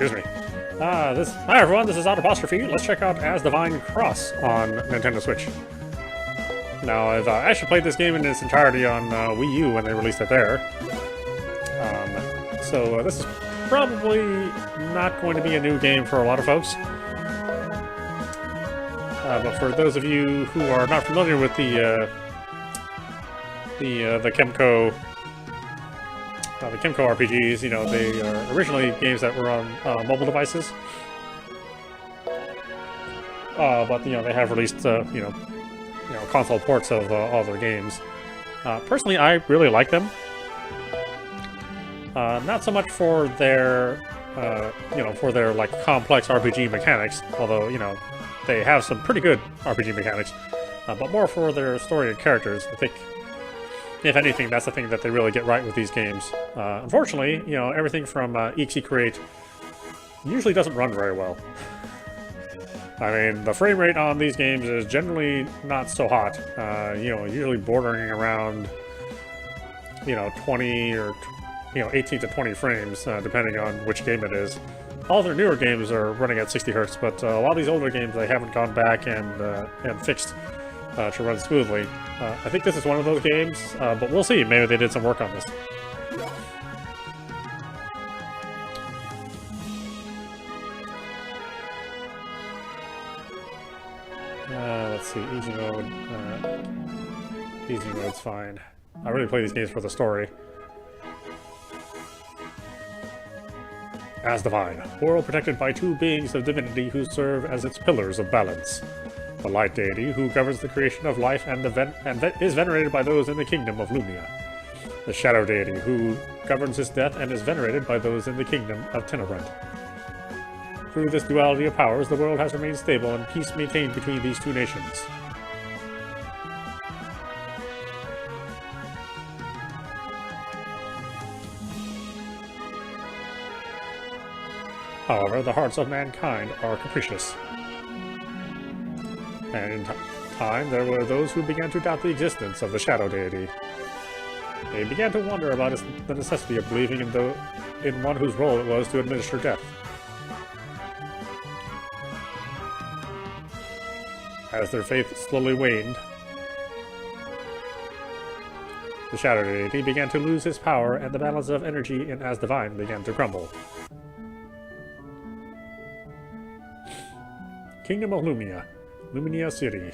Excuse me. Hi everyone, this is audap. Let's check out Asdivine Cross on Nintendo Switch. Now, I've actually played this game in its entirety on Wii U when they released it there. So this is probably not going to be a new game for a lot of folks. But for those of you who are not familiar with the Kemco RPGs, you know, they are originally games that were on mobile devices. But you know, they have released console ports of all their games. Personally, I really like them. Not so much for their like complex RPG mechanics, although you know they have some pretty good RPG mechanics, but more for their story and characters. I think, if anything, that's the thing that they really get right with these games. Unfortunately, you know, everything from Exe Create usually doesn't run very well. I mean, the frame rate on these games is generally not so hot. You know, usually bordering around, 20 or 18 to 20 frames, depending on which game it is. All their newer games are running at 60 Hz, but a lot of these older games they haven't gone back and fixed to run smoothly. I think this is one of those games, but we'll see. Maybe they did some work on this. Let's see, easy mode. Easy mode's fine. I really play these games for the story. Asdivine, world protected by two beings of divinity who serve as its pillars of balance. The Light Deity, who governs the creation of life and is venerated by those in the kingdom of Lumia. The Shadow Deity, who governs its death and is venerated by those in the kingdom of Tenebrant. Through this duality of powers, the world has remained stable and peace maintained between these two nations. However, the hearts of mankind are capricious. And in time, there were those who began to doubt the existence of the Shadow Deity. They began to wonder about the necessity of believing in one whose role it was to administer death. As their faith slowly waned, the Shadow Deity began to lose his power, and the balance of energy in Asdivine began to crumble. Kingdom of Lumia. Lumia City.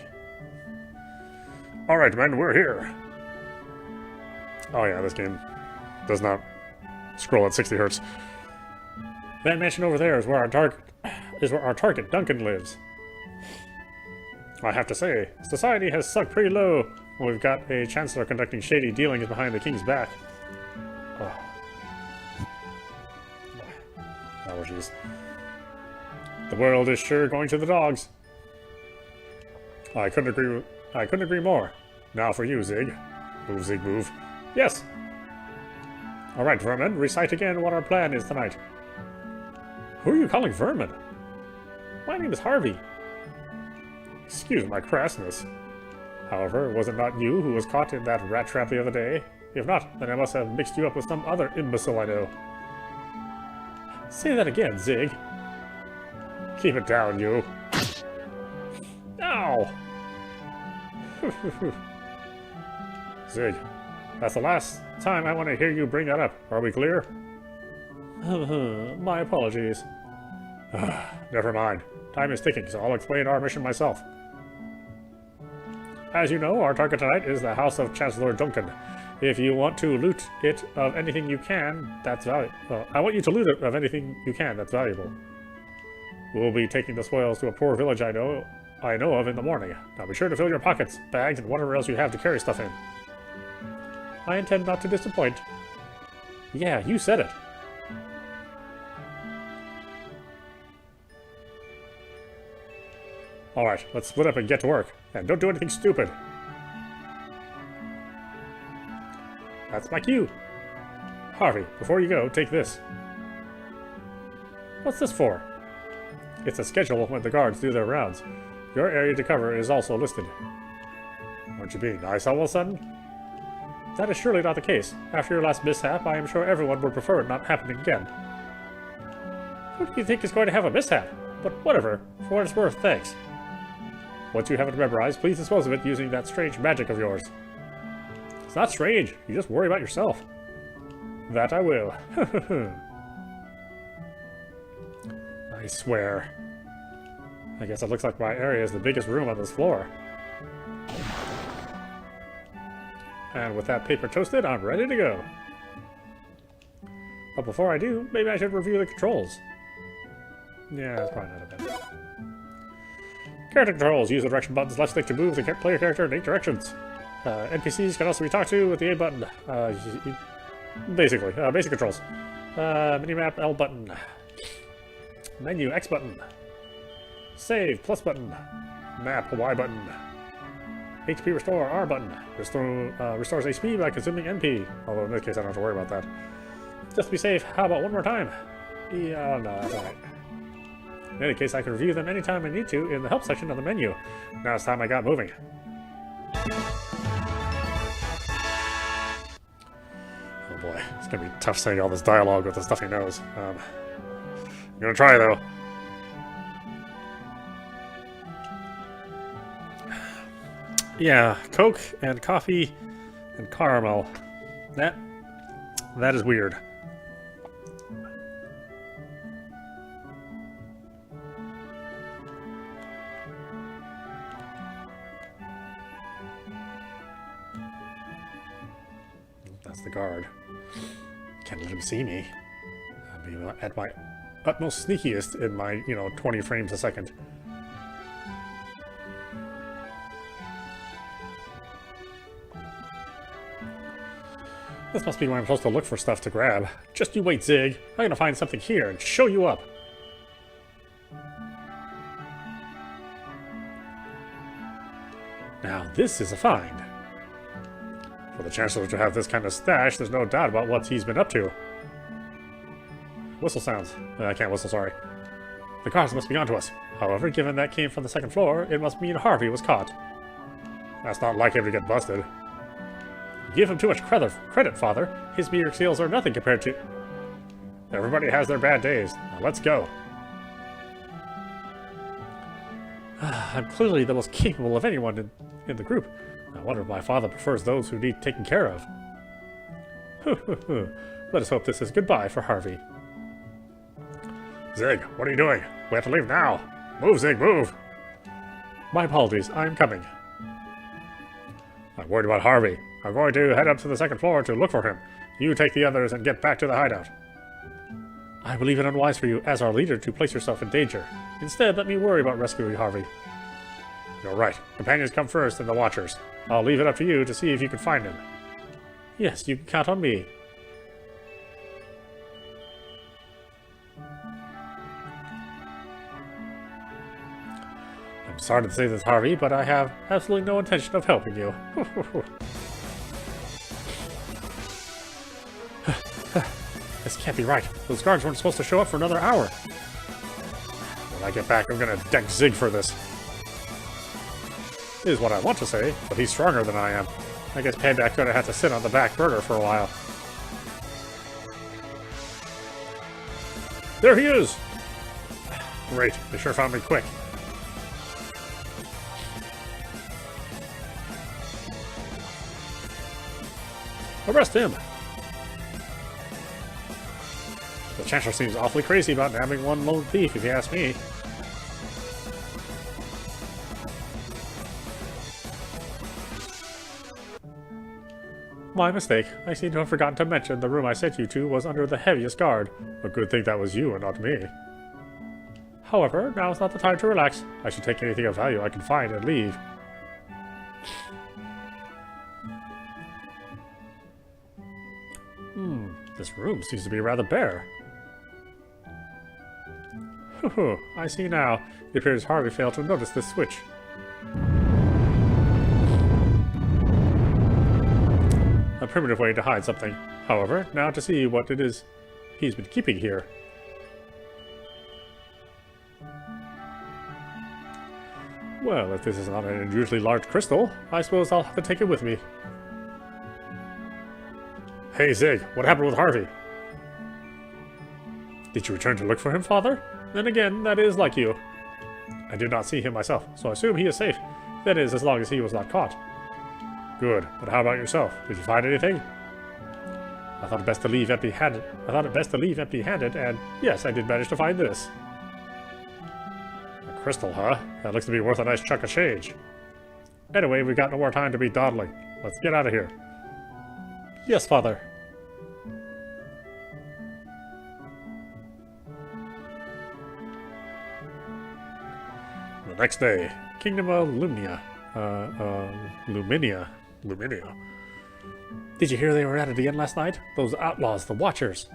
Alright, men, we're here. Oh yeah, this game does not scroll at 60 Hz. That mansion over there is where our target, Duncan, lives. I have to say, society has sunk pretty low when we've got a chancellor conducting shady dealings behind the king's back. Oh. Allergies. The world is sure going to the dogs. I couldn't agree more. Now for you, Zig. Move, Zig, move. Yes! Alright, Vermin, recite again what our plan is tonight. Who are you calling Vermin? My name is Harvey. Excuse my crassness. However, was it not you who was caught in that rat trap the other day? If not, then I must have mixed you up with some other imbecile I know. Say that again, Zig. Keep it down, you. Ow! Zig, that's the last time I want to hear you bring that up. Are we clear? My apologies. Never mind. Time is ticking, so I'll explain our mission myself. As you know, our target tonight is the House of Chancellor Duncan. If you want to loot it of anything you can, that's valuable. I want you to loot it of anything you can that's valuable. We'll be taking the spoils to a poor village I know of in the morning. Now be sure to fill your pockets, bags, and whatever else you have to carry stuff in. I intend not to disappoint. Yeah, you said it. Alright, let's split up and get to work. And don't do anything stupid. That's my cue. Harvey, before you go, take this. What's this for? It's a schedule when the guards do their rounds. Your area to cover is also listed. Aren't you being nice all of a sudden? That is surely not the case. After your last mishap, I am sure everyone would prefer it not happening again. Who do you think is going to have a mishap? But whatever, for what it's worth, thanks. Once you have it memorized, please dispose of it using that strange magic of yours. It's not strange, you just worry about yourself. That I will. I swear. I guess it looks like my area is the biggest room on this floor. And with that paper toasted, I'm ready to go. But before I do, maybe I should review the controls. Yeah, that's probably not a bad. Character controls. Use the direction buttons left stick to move the player character in 8 directions. NPCs can also be talked to with the A button. Basically, basic controls. Minimap L button. Menu X button. Save plus button. Map Y button. HP restore R button. Restores HP by consuming MP. Although in this case I don't have to worry about that. Just to be safe, how about one more time? Yeah, no, that's alright. In any case, I can review them anytime I need to in the help section of the menu. Now it's time I got moving. Oh boy, it's gonna be tough saying all this dialogue with the stuff he knows. I'm gonna try though. Yeah, Coke and coffee and caramel. That is weird. That's the guard. Can't let him see me. I'm at my utmost sneakiest in my, 20 frames a second. This must be where I'm supposed to look for stuff to grab. Just you wait, Zig. I'm gonna find something here and show you up. Now this is a find. For the Chancellor to have this kind of stash, there's no doubt about what he's been up to. Whistle sounds. I can't whistle, sorry. The guards must be onto us. However, given that came from the 2nd floor, it must mean Harvey was caught. That's not like him to get busted. You give him too much credit, Father. His meteor skills are nothing compared to... Everybody has their bad days. Now let's go. I'm clearly the most capable of anyone in the group. I wonder if my father prefers those who need taken care of. Let us hope this is goodbye for Harvey. Zig, what are you doing? We have to leave now. Move, Zig, move. My apologies, I'm coming. I'm worried about Harvey. I'm going to head up to the 2nd floor to look for him. You take the others and get back to the hideout. I believe it unwise for you, as our leader, to place yourself in danger. Instead, let me worry about rescuing Harvey. You're right. Companions come first, and the Watchers. I'll leave it up to you to see if you can find him. Yes, you can count on me. I'm sorry to say this, Harvey, but I have absolutely no intention of helping you. This can't be right. Those guards weren't supposed to show up for another hour. When I get back, I'm gonna deck Zig for this. Is what I want to say, but he's stronger than I am. I guess Payback's gonna have to sit on the back burner for a while. There he is! Great, they sure found me quick. Arrest him! The Chancellor seems awfully crazy about nabbing one lone thief, if you ask me. My mistake. I seem to have forgotten to mention the room I sent you to was under the heaviest guard. A good thing that was you and not me. However, now is not the time to relax. I should take anything of value I can find and leave. This room seems to be rather bare. I see now. It appears Harvey failed to notice this switch. A primitive way to hide something. However, now to see what it is he's been keeping here. Well, if this is not an unusually large crystal, I suppose I'll have to take it with me. Hey Zig, what happened with Harvey? Did you return to look for him, father? Then again, that is like you. I did not see him myself, so I assume he is safe. That is, as long as he was not caught. Good, but how about yourself? Did you find anything? I thought it best to leave empty-handed, and yes, I did manage to find this. A crystal, huh? That looks to be worth a nice chunk of change. Anyway, we've got no more time to be dawdling. Let's get out of here. Yes, father. The next day, Kingdom of Luminia. Luminia. Did you hear they were at it again last night? Those outlaws, the Watchers.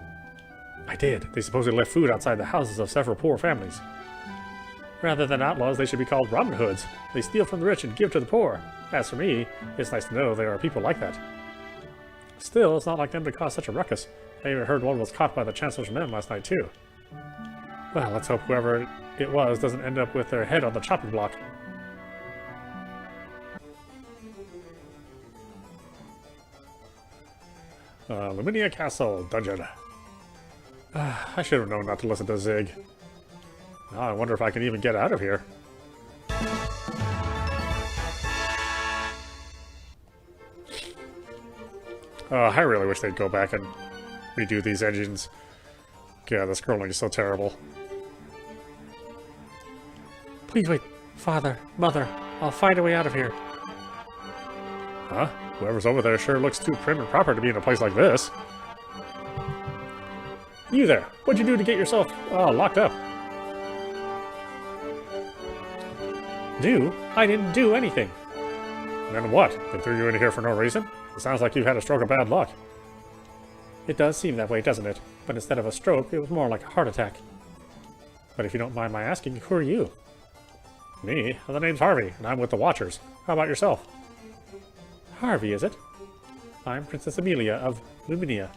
I did. They supposedly left food outside the houses of several poor families. Rather than outlaws, they should be called Robin Hoods. They steal from the rich and give to the poor. As for me, it's nice to know there are people like that. Still, it's not like them to cause such a ruckus. I even heard one was caught by the Chancellor's men last night, too. Well, let's hope whoever it was doesn't end up with their head on the chopping block. Luminia Castle Dungeon. I should have known not to listen to Zig. Now I wonder if I can even get out of here. I really wish they'd go back and redo these engines. Yeah, the scrolling is so terrible. Please wait. Father, Mother, I'll find a way out of here. Huh? Whoever's over there sure looks too prim and proper to be in a place like this. You there! What'd you do to get yourself locked up? Do? I didn't do anything. Then what? They threw you in here for no reason? It sounds like you've had a stroke of bad luck. It does seem that way, doesn't it? But instead of a stroke, it was more like a heart attack. But if you don't mind my asking, who are you? Me? Well, the name's Harvey, and I'm with the Watchers. How about yourself? Harvey, is it? I'm Princess Amelia of Luminia.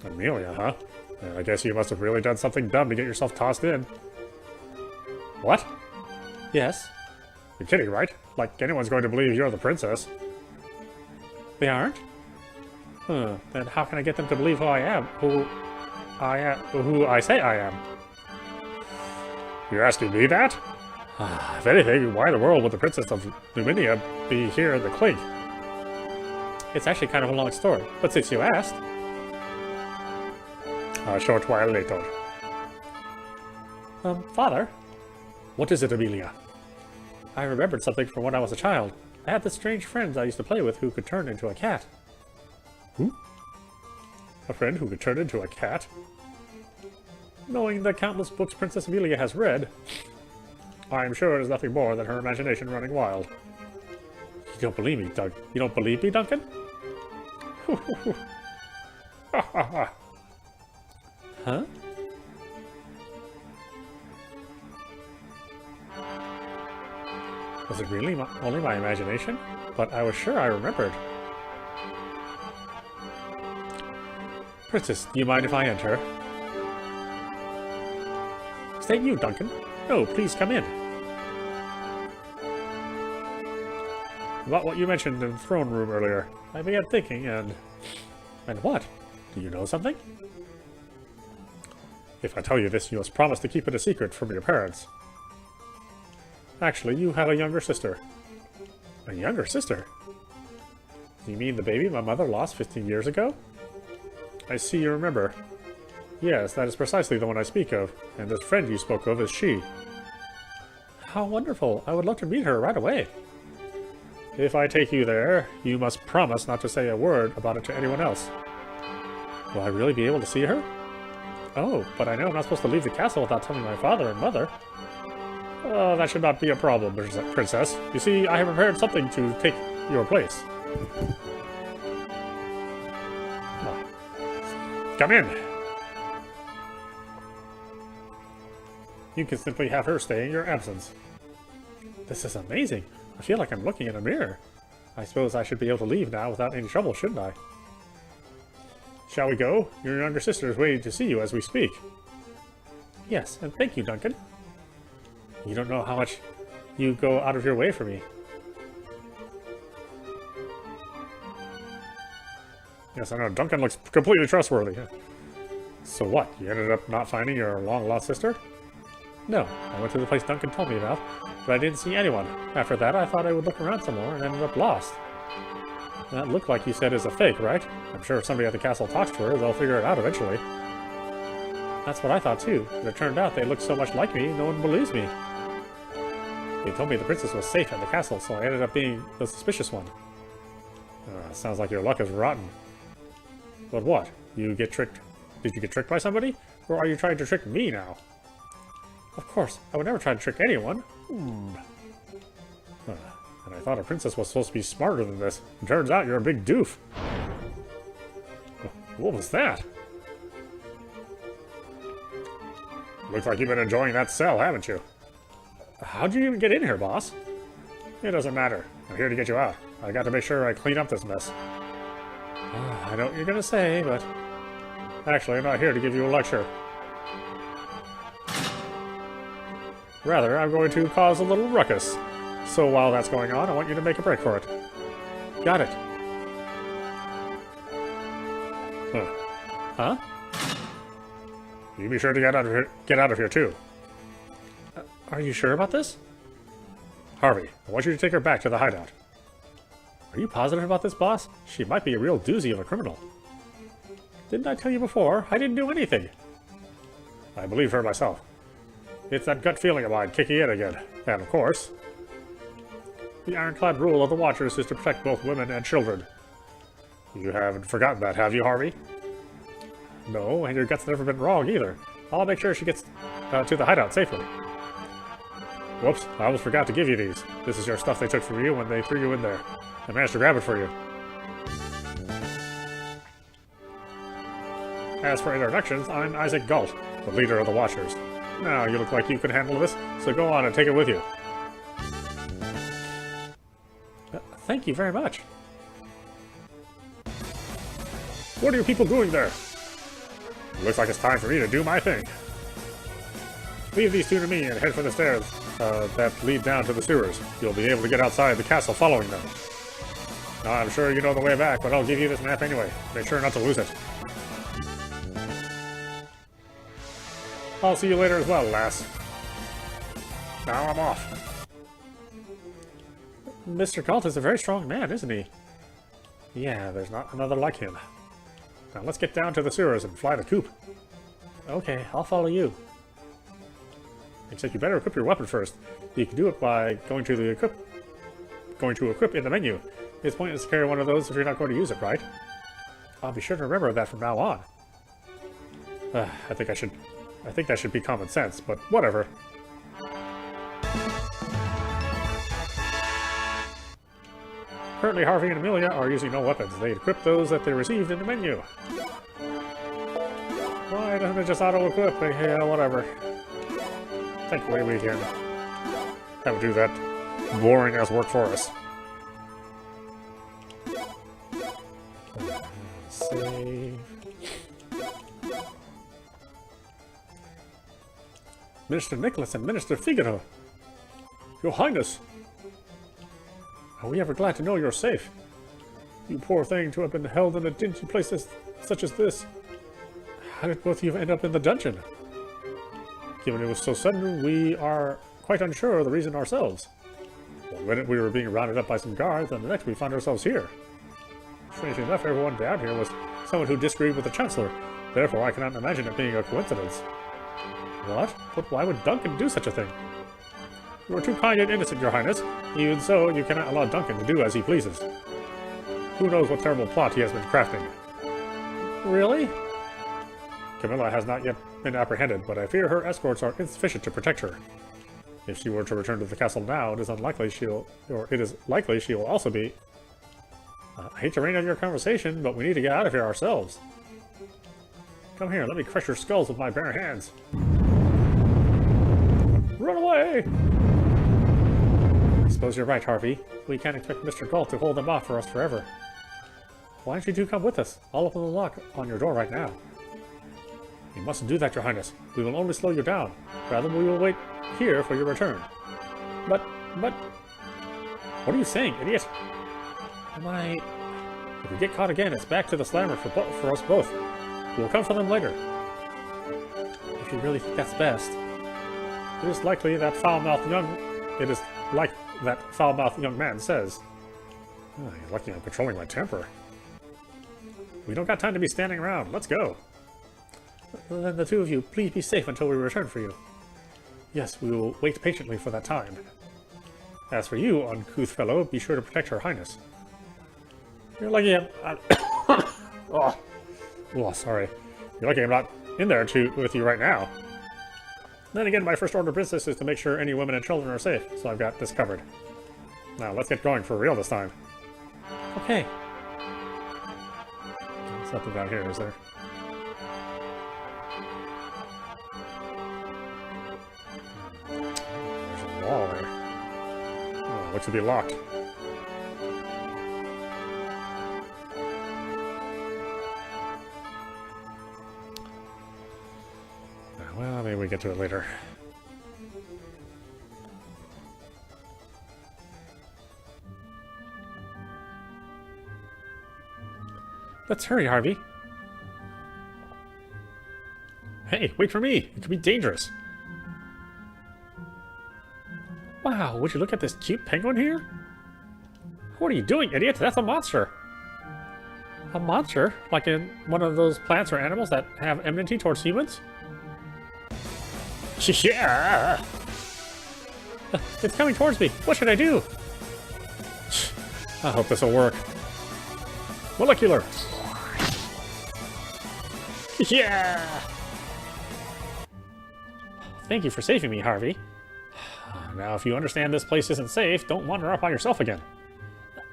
Amelia, huh? I guess you must have really done something dumb to get yourself tossed in. What? Yes. You're kidding, right? Like anyone's going to believe you're the princess. They aren't? Then how can I get them to believe who I am? Who I say I am? You're asking me that? If anything, why in the world would the Princess of Luminia be here in the clink? It's actually kind of a long story, but since you asked... A short while later. Father? What is it, Amelia? I remembered something from when I was a child. I had this strange friend I used to play with who could turn into a cat. Who? A friend who could turn into a cat? Knowing the countless books Princess Amelia has read, I'm sure it is nothing more than her imagination running wild. You don't believe me, Doug? You don't believe me, Duncan? Huh? Was it really only my imagination? But I was sure I remembered. Princess, do you mind if I enter? Is that you, Duncan? No, please come in. About what you mentioned in the throne room earlier, I began thinking, and what? Do you know something? If I tell you this, you must promise to keep it a secret from your parents. Actually, you have a younger sister. A younger sister? You mean the baby my mother lost 15 years ago? I see you remember. Yes, that is precisely the one I speak of, and this friend you spoke of is she. How wonderful! I would love to meet her right away. If I take you there, you must promise not to say a word about it to anyone else. Will I really be able to see her? Oh, but I know I'm not supposed to leave the castle without telling my father and mother. That should not be a problem, Princess. You see, I have prepared something to take your place. Come in. You can simply have her stay in your absence. This is amazing. I feel like I'm looking in a mirror. I suppose I should be able to leave now without any trouble, shouldn't I? Shall we go? Your younger sister is waiting to see you as we speak. Yes, and thank you, Duncan. You don't know how much you go out of your way for me. Yes, I know. Duncan looks completely trustworthy. So what? You ended up not finding your long-lost sister? No, I went to the place Duncan told me about, but I didn't see anyone. After that, I thought I would look around some more and ended up lost. That looked like you said is a fake, right? I'm sure if somebody at the castle talks to her, they'll figure it out eventually. That's what I thought too, but it turned out they looked so much like me, no one believes me. They told me the princess was safe at the castle, so I ended up being the suspicious one. Sounds like your luck is rotten. But what? You get tricked? Did you get tricked by somebody? Or are you trying to trick me now? Of course, I would never try to trick anyone. And I thought a princess was supposed to be smarter than this. It turns out you're a big doof. What was that? Looks like you've been enjoying that cell, haven't you? How'd you even get in here, boss? It doesn't matter. I'm here to get you out. I got to make sure I clean up this mess. I know what you're gonna say, but... Actually, I'm not here to give you a lecture. Rather, I'm going to cause a little ruckus. So while that's going on, I want you to make a break for it. Got it. Huh? You be sure to get out of here too. Are you sure about this? Harvey, I want you to take her back to the hideout. Are you positive about this, boss? She might be a real doozy of a criminal. Didn't I tell you before? I didn't do anything. I believe her myself. It's that gut feeling of mine kicking in again. And of course, the ironclad rule of the Watchers is to protect both women and children. You haven't forgotten that, have you, Harvey? No, and your gut's never been wrong either. I'll make sure she gets to the hideout safely. Whoops, I almost forgot to give you these. This is your stuff they took from you when they threw you in there. I managed to grab it for you. As for introductions, I'm Isaac Galt, the leader of the Watchers. Now, you look like you could handle this, so go on and take it with you. Thank you very much. What are you people doing there? Looks like it's time for me to do my thing. Leave these two to me and head for the stairs that lead down to the sewers. You'll be able to get outside the castle following them. Now, I'm sure you know the way back, but I'll give you this map anyway. Make sure not to lose it. I'll see you later as well, lass. Now I'm off. Mr. Galt is a very strong man, isn't he? Yeah, there's not another like him. Now let's get down to the sewers and fly the coop. Okay, I'll follow you. Except you better equip your weapon first. You can do it by going to equip in the menu. It's pointless to carry one of those if you're not going to use it, right? I'll be sure to remember that from now on. I think that should be common sense, but whatever. Currently, Harvey and Amelia are using no weapons. They equip those that they received in the menu. Why doesn't it just auto-equip? Yeah, whatever. Thankfully, we can have it do that boring-ass work for us. Save. Minister Nicholas and Minister Figaro. Your Highness! Are we ever glad to know you're safe? You poor thing to have been held in a dingy place such as this. How did both of you end up in the dungeon? Given it was so sudden, we are quite unsure of the reason ourselves. One minute we were being rounded up by some guards, and the next we found ourselves here. Strangely enough, everyone down here was someone who disagreed with the Chancellor. Therefore, I cannot imagine it being a coincidence. What? But why would Duncan do such a thing? You are too kind and innocent, Your Highness. Even so, you cannot allow Duncan to do as he pleases. Who knows what terrible plot he has been crafting? Really? Camilla has not yet been apprehended, but I fear her escorts are insufficient to protect her. If she were to return to the castle now, it is likely she will also be... I hate to rain on your conversation, but we need to get out of here ourselves. Come here, let me crush your skulls with my bare hands. Run away! I suppose you're right, Harvey. We can't expect Mr. Galt to hold them off for us forever. Why don't you two come with us? I'll open the lock on your door right now. You mustn't do that, Your Highness. We will only slow you down. Rather, we will wait here for your return. But... What are you saying, idiot? If we get caught again, it's back to the slammer for us both. We'll come for them later. you really think that's best. It is like that foul-mouthed young man says. Oh, you're lucky I'm controlling my temper. We don't got time to be standing around. Let's go. Then the two of you, please be safe until we return for you. Yes, we will wait patiently for that time. As for you, uncouth fellow, be sure to protect Her Highness. You're lucky I'm... oh, sorry. You're lucky I'm not in there with you right now. Then again, my first order of business is to make sure any women and children are safe, so I've got this covered. Now, let's get going for real this time. Okay. There's nothing down here, is there? There's a wall there. Oh, looks to be locked. Well, maybe we get to it later. Let's hurry, Harvey. Hey, wait for me! It could be dangerous. Wow, would you look at this cute penguin here? What are you doing, idiot? That's a monster! A monster? Like in one of those plants or animals that have enmity towards humans? Yeah! It's coming towards me! What should I do? I hope this will work. Molecular! Yeah! Thank you for saving me, Harvey. Now, if you understand this place isn't safe, don't wander off by yourself again.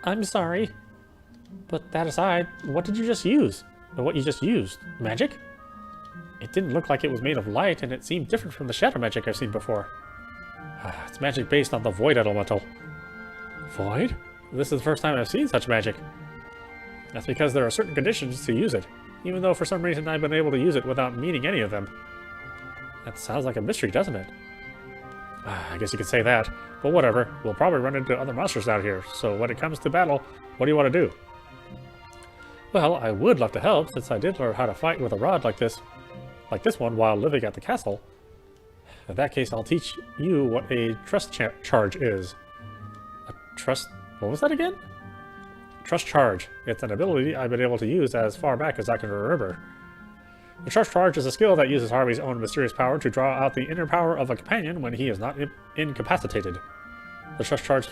I'm sorry. But that aside, what did you just use? Or what you just used? Magic? It didn't look like it was made of light, and it seemed different from the shadow magic I've seen before. It's magic based on the void elemental. Void? This is the first time I've seen such magic. That's because there are certain conditions to use it, even though for some reason I've been able to use it without meeting any of them. That sounds like a mystery, doesn't it? I guess you could say that, but whatever. We'll probably run into other monsters out here, so when it comes to battle, what do you want to do? Well, I would love to help, since I did learn how to fight with a rod like this one while living at the castle. In that case, I'll teach you what a trust charge is. A trust... what was that again? Trust charge. It's an ability I've been able to use as far back as I can remember. The trust charge is a skill that uses Harvey's own mysterious power to draw out the inner power of a companion when he is not incapacitated. The trust charge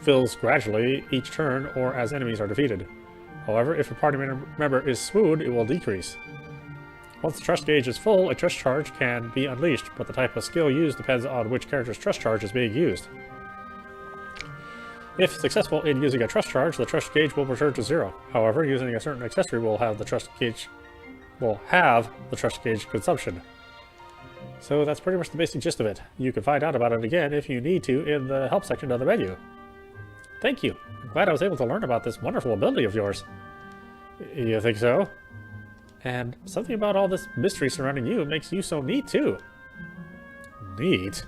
fills gradually each turn or as enemies are defeated. However, if a party member is swooned, it will decrease. Once the trust gauge is full, a trust charge can be unleashed, but the type of skill used depends on which character's trust charge is being used. If successful in using a trust charge, the trust gauge will return to 0. However, using a certain accessory will have the trust gauge consumption. So that's pretty much the basic gist of it. You can find out about it again if you need to in the help section of the menu. Thank you. I'm glad I was able to learn about this wonderful ability of yours. You think so? And something about all this mystery surrounding you makes you so neat, too. Neat?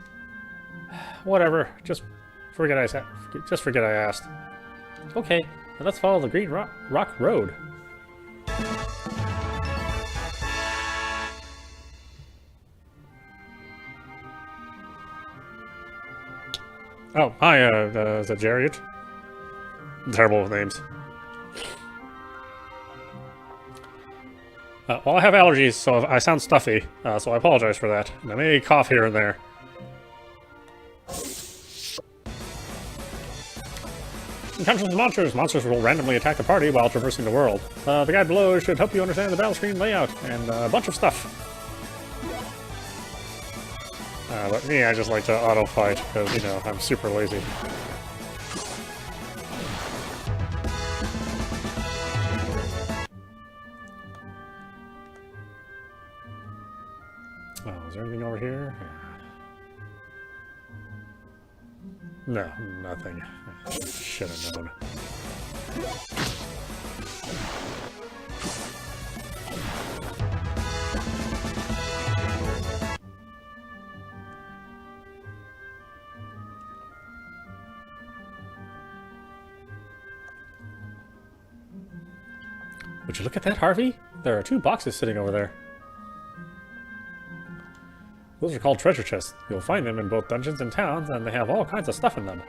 Whatever. Just forget I asked. Okay, then let's follow the Green Rock Road. Oh, hi, is that Jariet? I'm terrible with names. Well, I have allergies, so I sound stuffy, so I apologize for that. And I may cough here and there. Encounters with monsters. Monsters will randomly attack the party while traversing the world. The guide below should help you understand the battle screen layout and a bunch of stuff. But me, I just like to auto-fight, because, you know, I'm super lazy. Oh, is there anything over here? No, nothing. Should have known. Would you look at that, Harvey? There are 2 boxes sitting over there. Those are called treasure chests. You'll find them in both dungeons and towns, and they have all kinds of stuff in them.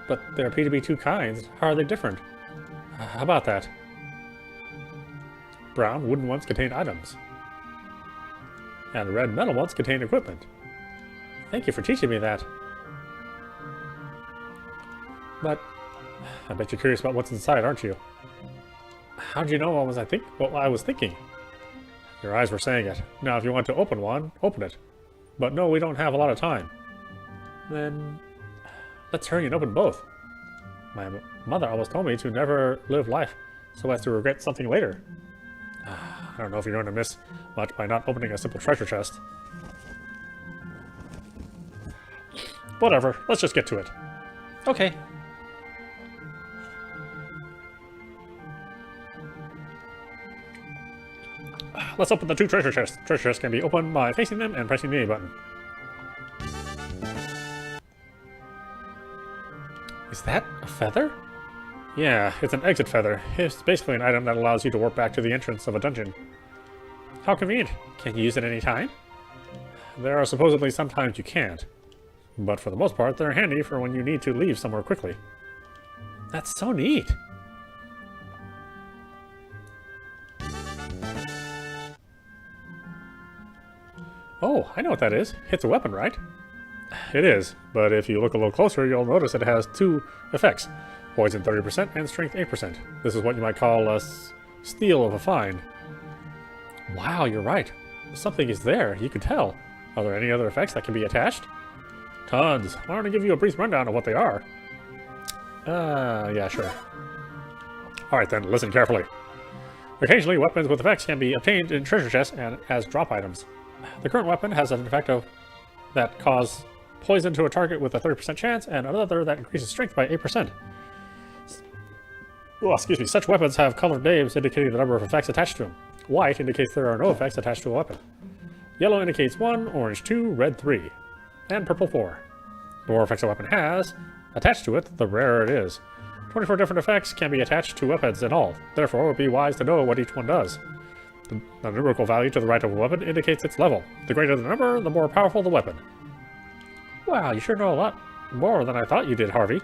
But there appear to be two kinds. How are they different? How about that? Brown wooden ones contain items, and red metal ones contain equipment. Thank you for teaching me that. But I bet you're curious about what's inside, aren't you? How'd you know what I was thinking? Your eyes were saying it. Now, if you want to open one, open it. But no, we don't have a lot of time. Then let's hurry and open both. My mother always told me to never live life so as to regret something later. I don't know if you're going to miss much by not opening a simple treasure chest. Whatever, let's just get to it. Okay. Let's open the two treasure chests. Treasure chests can be opened by facing them and pressing the A button. Is that a feather? Yeah, it's an exit feather. It's basically an item that allows you to warp back to the entrance of a dungeon. How convenient. Can you use it any time? There are supposedly some times you can't. But for the most part, they're handy for when you need to leave somewhere quickly. That's so neat. Oh, I know what that is. It's a weapon, right? It is, but if you look a little closer, you'll notice it has two effects. Poison 30% and strength 8%. This is what you might call a steal of a find. Wow, you're right. Something is there, you can tell. Are there any other effects that can be attached? Tons. I want to give you a brief rundown of what they are. Yeah, sure. Alright then, listen carefully. Occasionally, weapons with effects can be obtained in treasure chests and as drop items. The current weapon has an effect that causes poison to a target with a 30% chance, and another that increases strength by 8%. Oh, excuse me. Such weapons have colored names indicating the number of effects attached to them. White indicates there are no effects attached to a weapon. Yellow indicates 1, orange 2, red 3, and purple 4. The more effects a weapon has attached to it, the rarer it is. 24 different effects can be attached to weapons in all. Therefore, it would be wise to know what each one does. The numerical value to the right of a weapon indicates its level. The greater the number, the more powerful the weapon. Wow, you sure know a lot more than I thought you did, Harvey.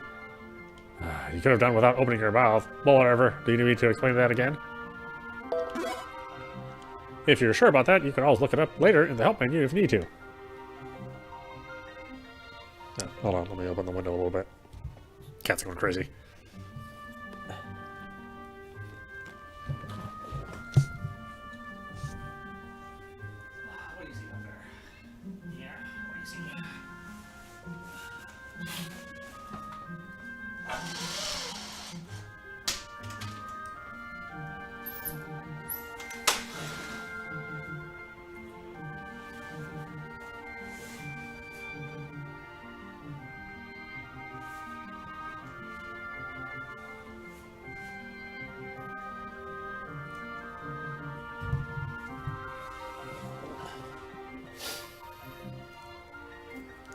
You could have done without opening your mouth. Well, whatever. Do you need me to explain that again? If you're sure about that, you can always look it up later in the help menu if you need to. Hold on, let me open the window a little bit. Cat's going crazy.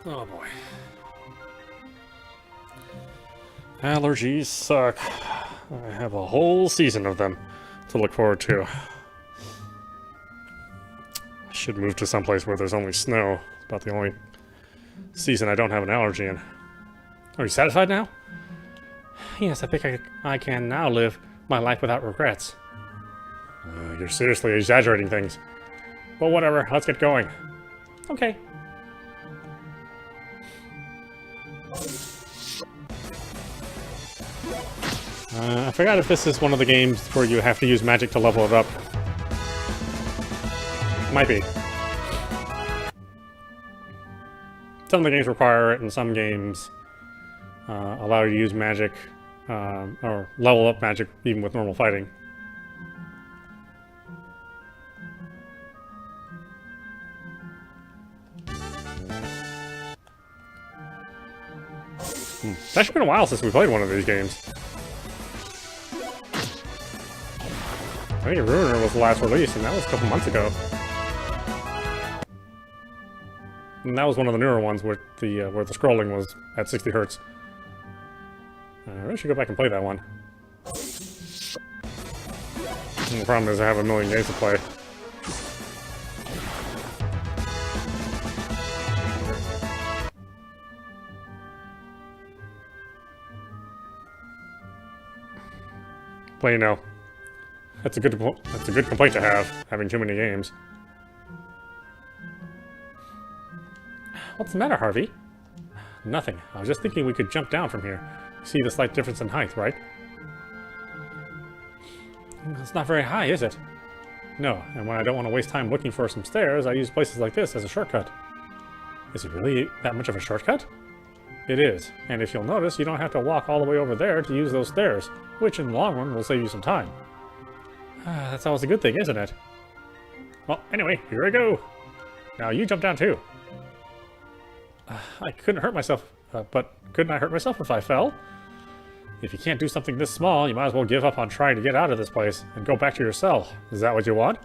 Oh boy. Allergies suck. I have a whole season of them to look forward to. I should move to someplace where there's only snow. It's about the only season I don't have an allergy in. Are you satisfied now? Yes, I think I can now live my life without regrets. You're seriously exaggerating things. Well, whatever. Let's get going. Okay. I forgot if this is one of the games where you have to use magic to level it up. Might be. Some of the games require it, and some games allow you to use magic, or level up magic even with normal fighting. It's actually been a while since we played one of these games. I think Ruiner was the last release, and that was a couple months ago. And that was one of the newer ones with the where the scrolling was at 60 Hz. I really should go back and play that one. And the problem is I have a million games to play. Well, you know, that's a good complaint to have, having too many games. What's the matter, Harvey? Nothing. I was just thinking we could jump down from here. See the slight difference in height, right? It's not very high, is it? No, and when I don't want to waste time looking for some stairs, I use places like this as a shortcut. Is it really that much of a shortcut? It is, and if you'll notice, you don't have to walk all the way over there to use those stairs, which in the long run will save you some time. That's always a good thing, isn't it? Well, anyway, here I go. Now you jump down too. I couldn't hurt myself, but couldn't I hurt myself if I fell? If you can't do something this small, you might as well give up on trying to get out of this place and go back to your cell. Is that what you want?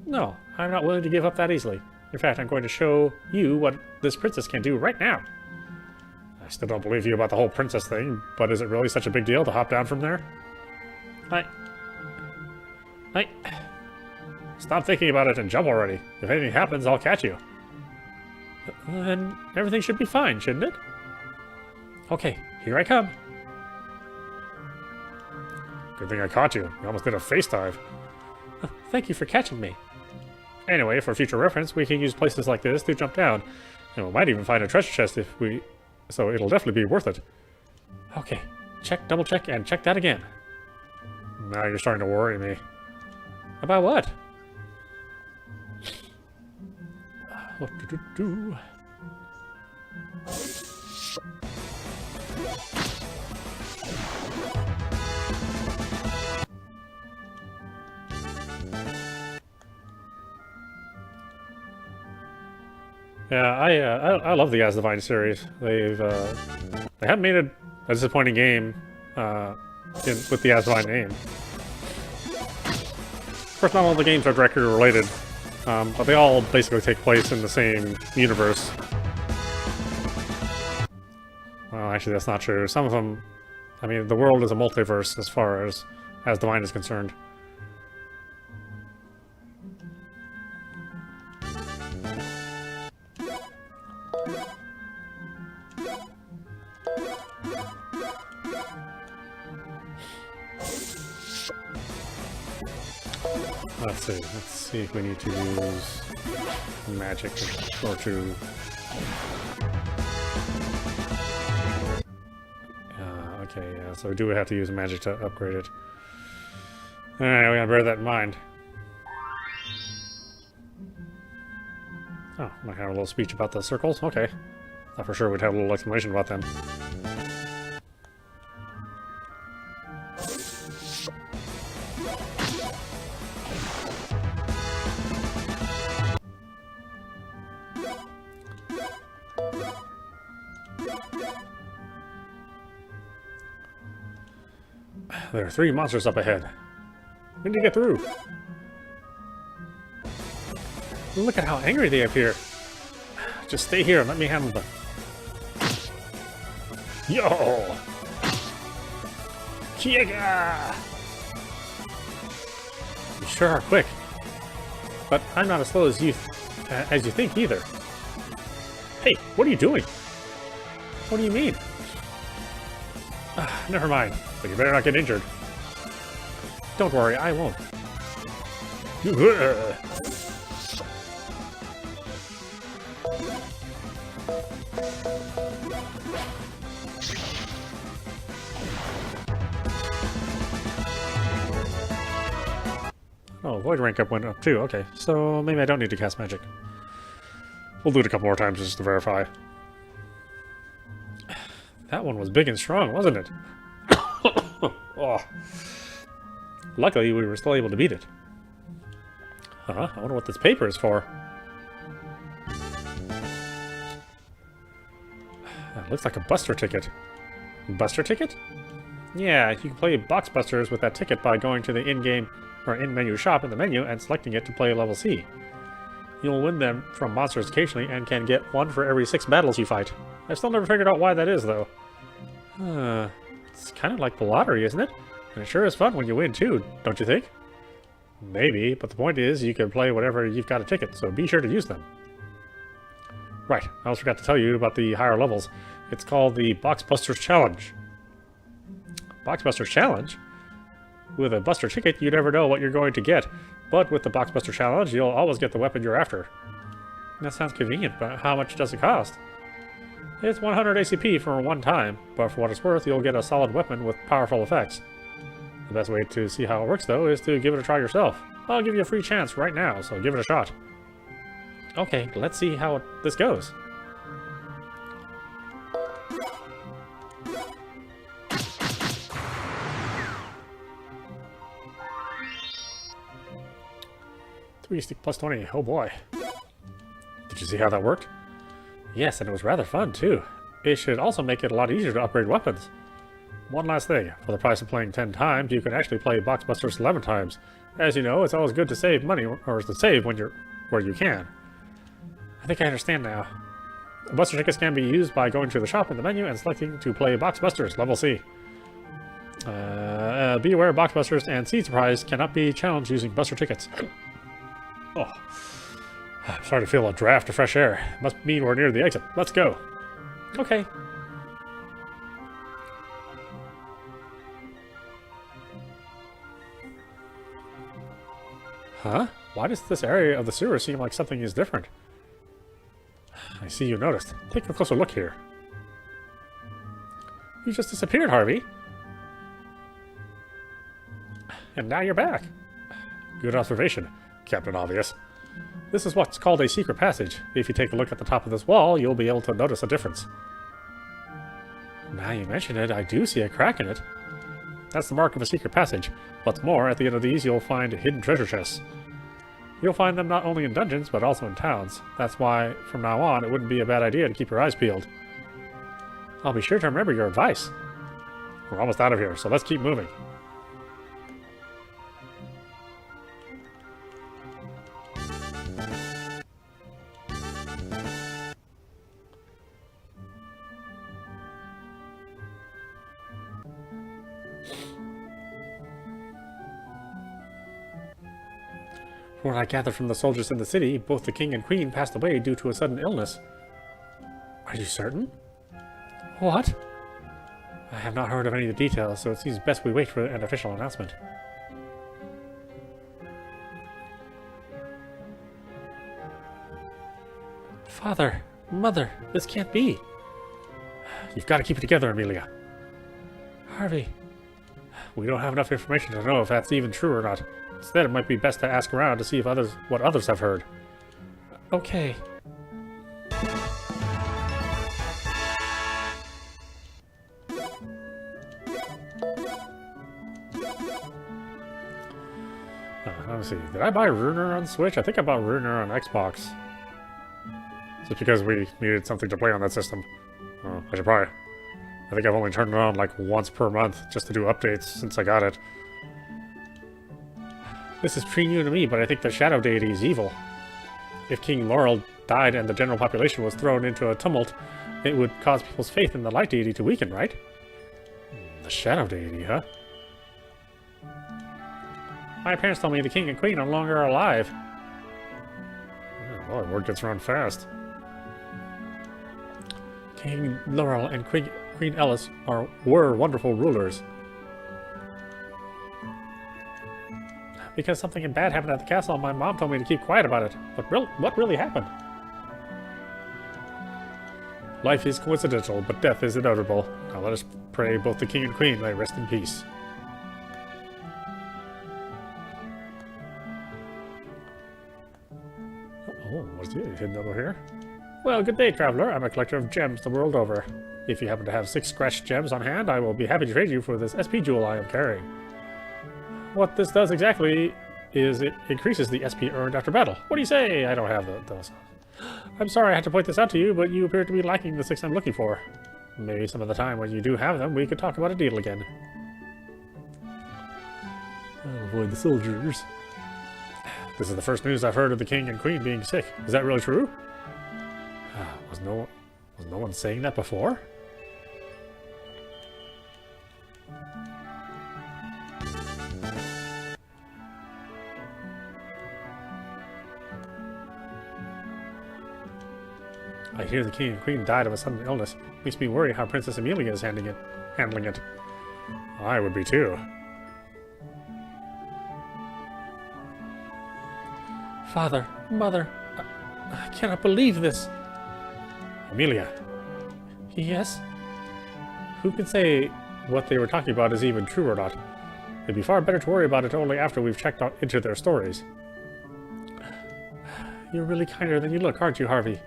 No, I'm not willing to give up that easily. In fact, I'm going to show you what this princess can do right now. I still don't believe you about the whole princess thing, but is it really such a big deal to hop down from there? Stop thinking about it and jump already. If anything happens, I'll catch you. Then everything should be fine, shouldn't it? Okay, here I come. Good thing I caught you. You almost did a face dive. Thank you for catching me. Anyway, for future reference, we can use places like this to jump down. And we might even find a treasure chest if we... So it'll definitely be worth it. Okay, check, double check, and check that again. Now you're starting to worry me. About what? Yeah, I love the Asdivine series. They haven't made a disappointing game with the Asdivine name. Of course, not all the games are directly related, but they all basically take place in the same universe. Well, actually, that's not true. Some of them, I mean, the world is a multiverse as far as Asdivine is concerned. Let's see if we need to use magic or to... okay, yeah, so we do have to use magic to upgrade it. Alright, we gotta bear that in mind. Oh, might have a little speech about the circles? Okay. Thought for sure we'd have a little explanation about them. There are 3 monsters up ahead. We need to get through. Look at how angry they appear. Just stay here and let me handle them. Yo! Chiega! You sure are quick. But I'm not as slow as you think either. Hey, what are you doing? What do you mean? Never mind. But you better not get injured. Don't worry, I won't. Oh, void rank up went up too. Okay, so maybe I don't need to cast magic. We'll do it a couple more times just to verify. That one was big and strong, wasn't it? Oh. Luckily, we were still able to beat it. I wonder what this paper is for. That looks like a Buster ticket. Buster ticket? Yeah, you can play Box Busters with that ticket by going to the in-game or in-menu shop in the menu and selecting it to play level C. You'll win them from monsters occasionally and can get 1 for every 6 battles you fight. I still never figured out why that is, though. It's kind of like the lottery, isn't it? And it sure is fun when you win, too, don't you think? Maybe, but the point is you can play whatever you've got a ticket, so be sure to use them. Right, I almost forgot to tell you about the higher levels. It's called the Box Busters Challenge. Box Busters Challenge? With a Buster ticket, you never know what you're going to get. But with the Box Buster Challenge, you'll always get the weapon you're after. That sounds convenient, but how much does it cost? It's 100 ACP for one time, but for what it's worth, you'll get a solid weapon with powerful effects. The best way to see how it works, though, is to give it a try yourself. I'll give you a free chance right now, so give it a shot. Okay, let's see how this goes. Stick plus 20. Oh boy. Did you see how that worked? Yes, and it was rather fun too. It should also make it a lot easier to upgrade weapons. One last thing. For the price of playing 10 times, you can actually play Box Busters 11 times. As you know, it's always good to save money, or to save when you're where you can. I think I understand now. Buster tickets can be used by going to the shop in the menu and selecting to play Box Busters Level C. Be aware, Box Busters and Seed Surprise cannot be challenged using Buster tickets. Oh, I'm starting to feel a draft of fresh air. Must mean we're near the exit. Let's go. Okay. Huh? Why does this area of the sewer seem like something is different? I see you noticed. Take a closer look here. You just disappeared, Harvey. And now you're back. Good observation, Captain Obvious. This is what's called a secret passage. If you take a look at the top of this wall, you'll be able to notice a difference. Now you mention it, I do see a crack in it. That's the mark of a secret passage. What's more, at the end of these, you'll find hidden treasure chests. You'll find them not only in dungeons, but also in towns. That's why, from now on, it wouldn't be a bad idea to keep your eyes peeled. I'll be sure to remember your advice. We're almost out of here, so let's keep moving. From what I gathered from the soldiers in the city, both the king and queen passed away due to a sudden illness. Are you certain? What? I have not heard of any of the details, so it seems best we wait for an official announcement. Father, Mother, this can't be. You've got to keep it together, Amelia. Harvey. We don't have enough information to know if that's even true or not. Instead, it might be best to ask around to see if what others have heard. Okay. Let me see. Did I buy Runer on Switch? I think I bought Runer on Xbox. Just because we needed something to play on that system. I should probably... I think I've only turned it on like once per month just to do updates since I got it. This is pretty new to me, but I think the Shadow Deity is evil. If King Laurel died and the general population was thrown into a tumult, it would cause people's faith in the Light Deity to weaken, right? The Shadow Deity, huh? My parents told me the King and Queen are no longer alive. Oh boy, word gets around fast. King Laurel and Queen Ellis were wonderful rulers. Because something bad happened at the castle, my mom told me to keep quiet about it. But what really happened? Life is coincidental, but death is inevitable. Now let us pray both the king and queen may rest in peace. Oh, what's it hidden over here? Well, good day, traveler. I'm a collector of gems the world over. If you happen to have 6 scratched gems on hand, I will be happy to trade you for this SP jewel I am carrying. What this does exactly is it increases the SP earned after battle. What do you say? I don't have those. I'm sorry I had to point this out to you, but you appear to be lacking the 6 I'm looking for. Maybe some of the time when you do have them, we could talk about a deal again. I'll avoid the soldiers. This is the first news I've heard of the king and queen being sick. Is that really true? Was no one saying that before? I hear the king and queen died of a sudden illness. Makes me worry how Princess Amelia is handling it. I would be too. Father, Mother, I cannot believe this. Amelia. Yes? Who can say what they were talking about is even true or not? It'd be far better to worry about it only after we've checked out into their stories. You're really kinder than you look, aren't you, Harvey?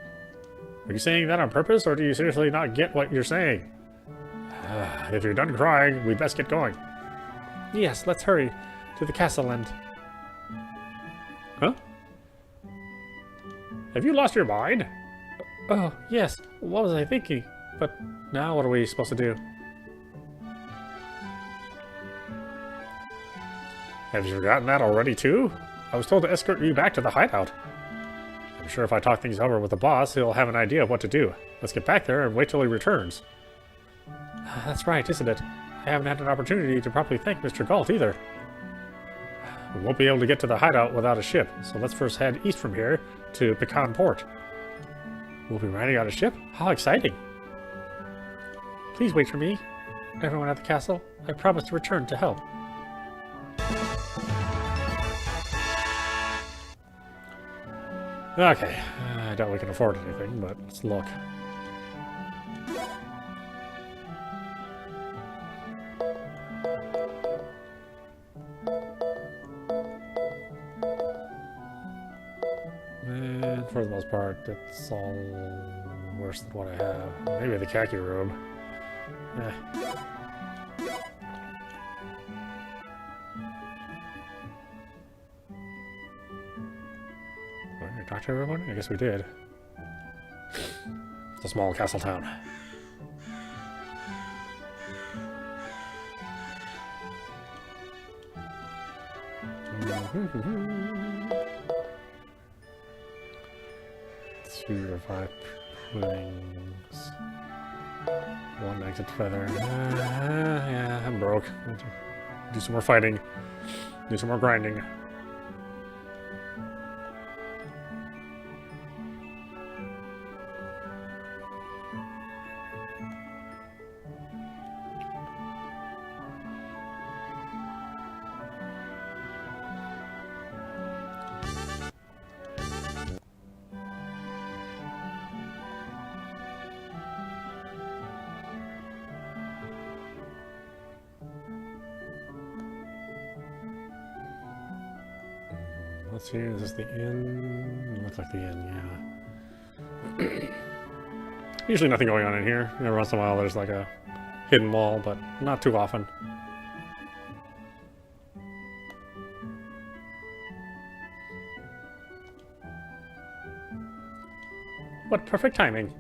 Are you saying that on purpose, or do you seriously not get what you're saying? If you're done crying, we'd best get going. Yes, let's hurry to the castle and... Huh? Have you lost your mind? Oh, yes. What was I thinking? But now what are we supposed to do? Have you forgotten that already, too? I was told to escort you back to the hideout. I'm sure if I talk things over with the boss, he'll have an idea of what to do. Let's get back there and wait till he returns. That's right, isn't it? I haven't had an opportunity to properly thank Mr. Galt either. We won't be able to get to the hideout without a ship, so let's first head east from here to Pecan Port. We'll be riding on a ship? How exciting! Please wait for me, everyone at the castle. I promise to return to help. Okay, I doubt we can afford anything, but let's look. And for the most part, it's all worse than what I have. Maybe the khaki robe. Talk to everyone? I guess we did. It's a small castle town. Two or five puddings. One exit feather. Yeah, I'm broke. Do some more fighting. Do some more grinding. Let's see, is this the inn? Looks like the inn, yeah. Usually nothing going on in here. Every once in a while there's like a hidden wall, but not too often. What perfect timing.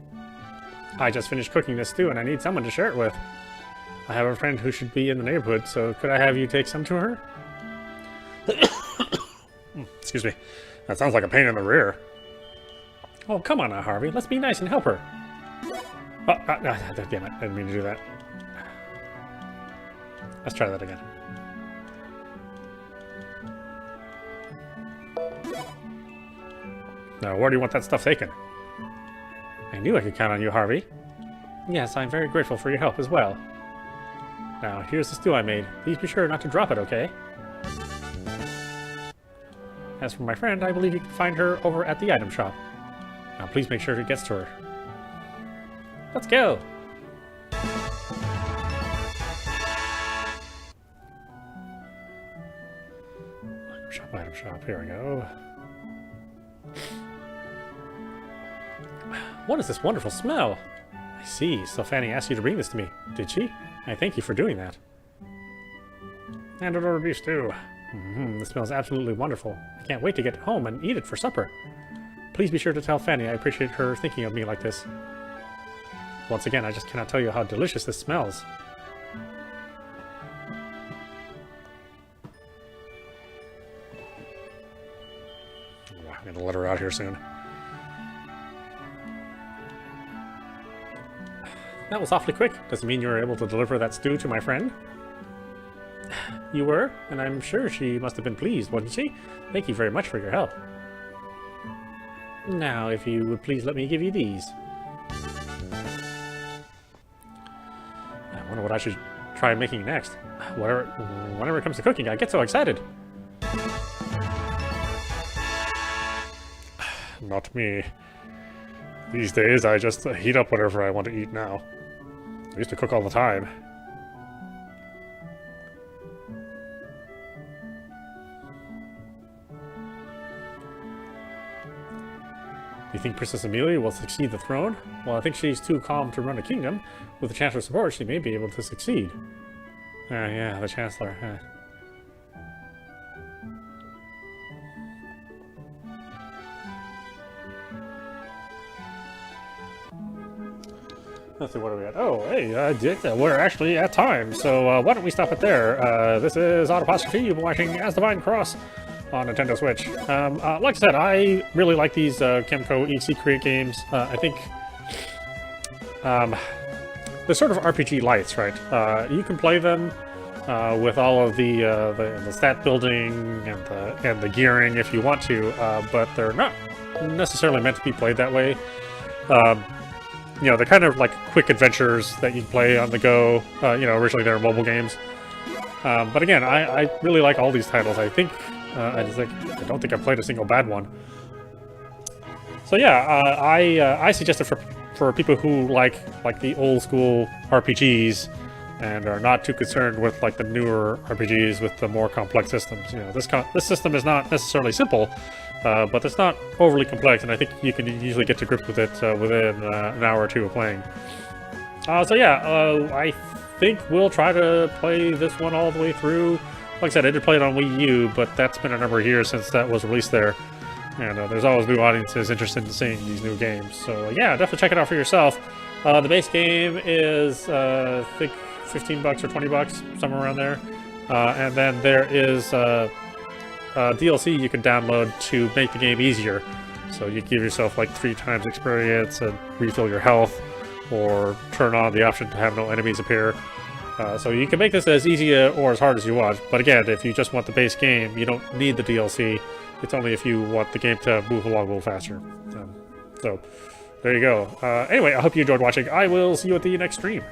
I just finished cooking this stew and I need someone to share it with. I have a friend who should be in the neighborhood, so could I have you take some to her? Excuse me. That sounds like a pain in the rear. Oh, come on now, Harvey. Let's be nice and help her. Oh, damn it. I didn't mean to do that. Let's try that again. Now, where do you want that stuff taken? I knew I could count on you, Harvey. Yes, I'm very grateful for your help as well. Now, here's the stew I made. Please be sure not to drop it, okay? As for my friend, I believe you can find her over at the item shop. Now please make sure it gets to her. Let's go! Item shop, here we go. What is this wonderful smell? I see, so Fanny asked you to bring this to me, did she? I thank you for doing that. And an order beef stew. This smells absolutely wonderful. I can't wait to get home and eat it for supper. Please be sure to tell Fanny I appreciate her thinking of me like this. Once again, I just cannot tell you how delicious this smells. I'm gonna let her out here soon. That was awfully quick. Does it mean you were able to deliver that stew to my friend? You were, and I'm sure she must have been pleased, wasn't she? Thank you very much for your help. Now, if you would please let me give you these. I wonder what I should try making next. Whenever it comes to cooking, I get so excited. not me. These days, I just heat up whatever I want to eat now. I used to cook all the time. You think Princess Amelia will succeed the throne? Well, I think she's too calm to run a kingdom. With the Chancellor's support, she may be able to succeed. Yeah, the Chancellor. Let's see, what are we at? Oh, hey, we're actually at time, so why don't we stop it there? This is audap. You've been watching Asdivine Cross on Nintendo Switch. Like I said, I really like these Kemco EC Create games. I think they're sort of RPG lights, right? You can play them with all of the stat building and the gearing if you want to, but they're not necessarily meant to be played that way. You know, they're kind of like quick adventures that you can play on the go. You know, originally they were mobile games. But again, I really like all these titles. I think, I don't think I've played a single bad one. So yeah, I suggest it for people who like the old school RPGs and are not too concerned with like the newer RPGs with the more complex systems. You know, this system is not necessarily simple, but it's not overly complex, and I think you can usually get to grips with it within an hour or two of playing. So yeah, I think we'll try to play this one all the way through. Like I said, I did play it on Wii U, but that's been a number of years since that was released there. And there's always new audiences interested in seeing these new games. So yeah, definitely check it out for yourself. The base game is, I think, $15 or $20, somewhere around there. And then there is DLC you can download to make the game easier. So you give yourself like 3 times experience and refill your health, or turn on the option to have no enemies appear. So you can make this as easy or as hard as you want. But again, if you just want the base game, you don't need the DLC. It's only if you want the game to move along a little faster. So there you go. Anyway, I hope you enjoyed watching. I will see you at the next stream.